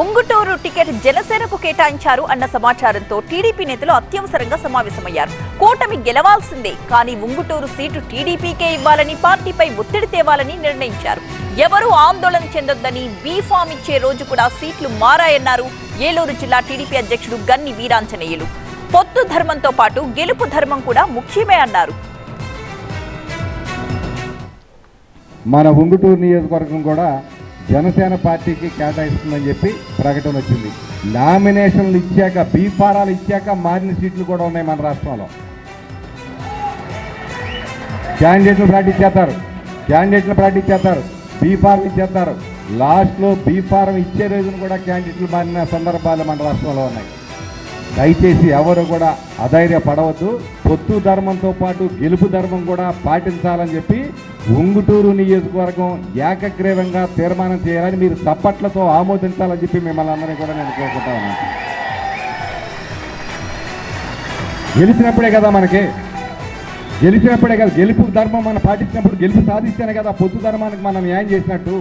Unguturu ticket జనసేనకు కేటాయించారు అన్న సమాచారంతో టీడీపీ నేతలు అత్యవసరంగా సమావేశమయ్యారు. కూటమి గెలవాల్సిందే, కానీ ఉంగుటూరు సీటు టీడీపీకే ఇవ్వాలని, పార్టీపై ఒత్తిడి తేవాలని నిర్ణయించారు. ఎవరూ ఆందోళన చెందొద్దని, బీఫామ్ ఇచ్చే రోజు కూడా సీట్లు మారాయన్నారు ఏలూరు జిల్లా టీడీపీ అధ్యక్షుడు గన్ని వీరాంజనేయులు. పొత్తు ధర్మంతో పాటు గెలుపు ధర్మం కూడా ముఖ్యమే అన్నారు. మన ఉంగుటూరు నియోజకవర్గం కూడా జనసేన పార్టీకి కేటాయిస్తుందని చెప్పి ప్రకటన వచ్చింది. నామినేషన్లు ఇచ్చాక, బీఫారాలు ఇచ్చాక మారిన సీట్లు కూడా ఉన్నాయి మన రాష్ట్రంలో. క్యాండిడేట్లు ప్రకటించేస్తారు, బీఫారం ఇచ్చేస్తారు. లాస్ట్లో బీఫారం ఇచ్చే రోజున కూడా క్యాండిడేట్లు మారిన సందర్భాలు మన రాష్ట్రంలో ఉన్నాయి. దయచేసి ఎవరు కూడా అధైర్యపడవద్దు. పొత్తు ధర్మంతో పాటు గెలుపు ధర్మం కూడా పాటించాలని చెప్పి ఉంగుటూరు నియోజకవర్గం ఏకగ్రీవంగా తీర్మానం చేయాలని, మీరు చప్పట్లతో ఆమోదించాలని చెప్పి మిమ్మల్ని అందరినీ కూడా నేను కోరుకుంటా ఉన్నాను. గెలిచినప్పుడే కదా గెలుపు ధర్మం మనం పాటించినప్పుడు, గెలుపు సాధిస్తేనే కదా పొత్తు ధర్మానికి మనం న్యాయం చేసినట్టు.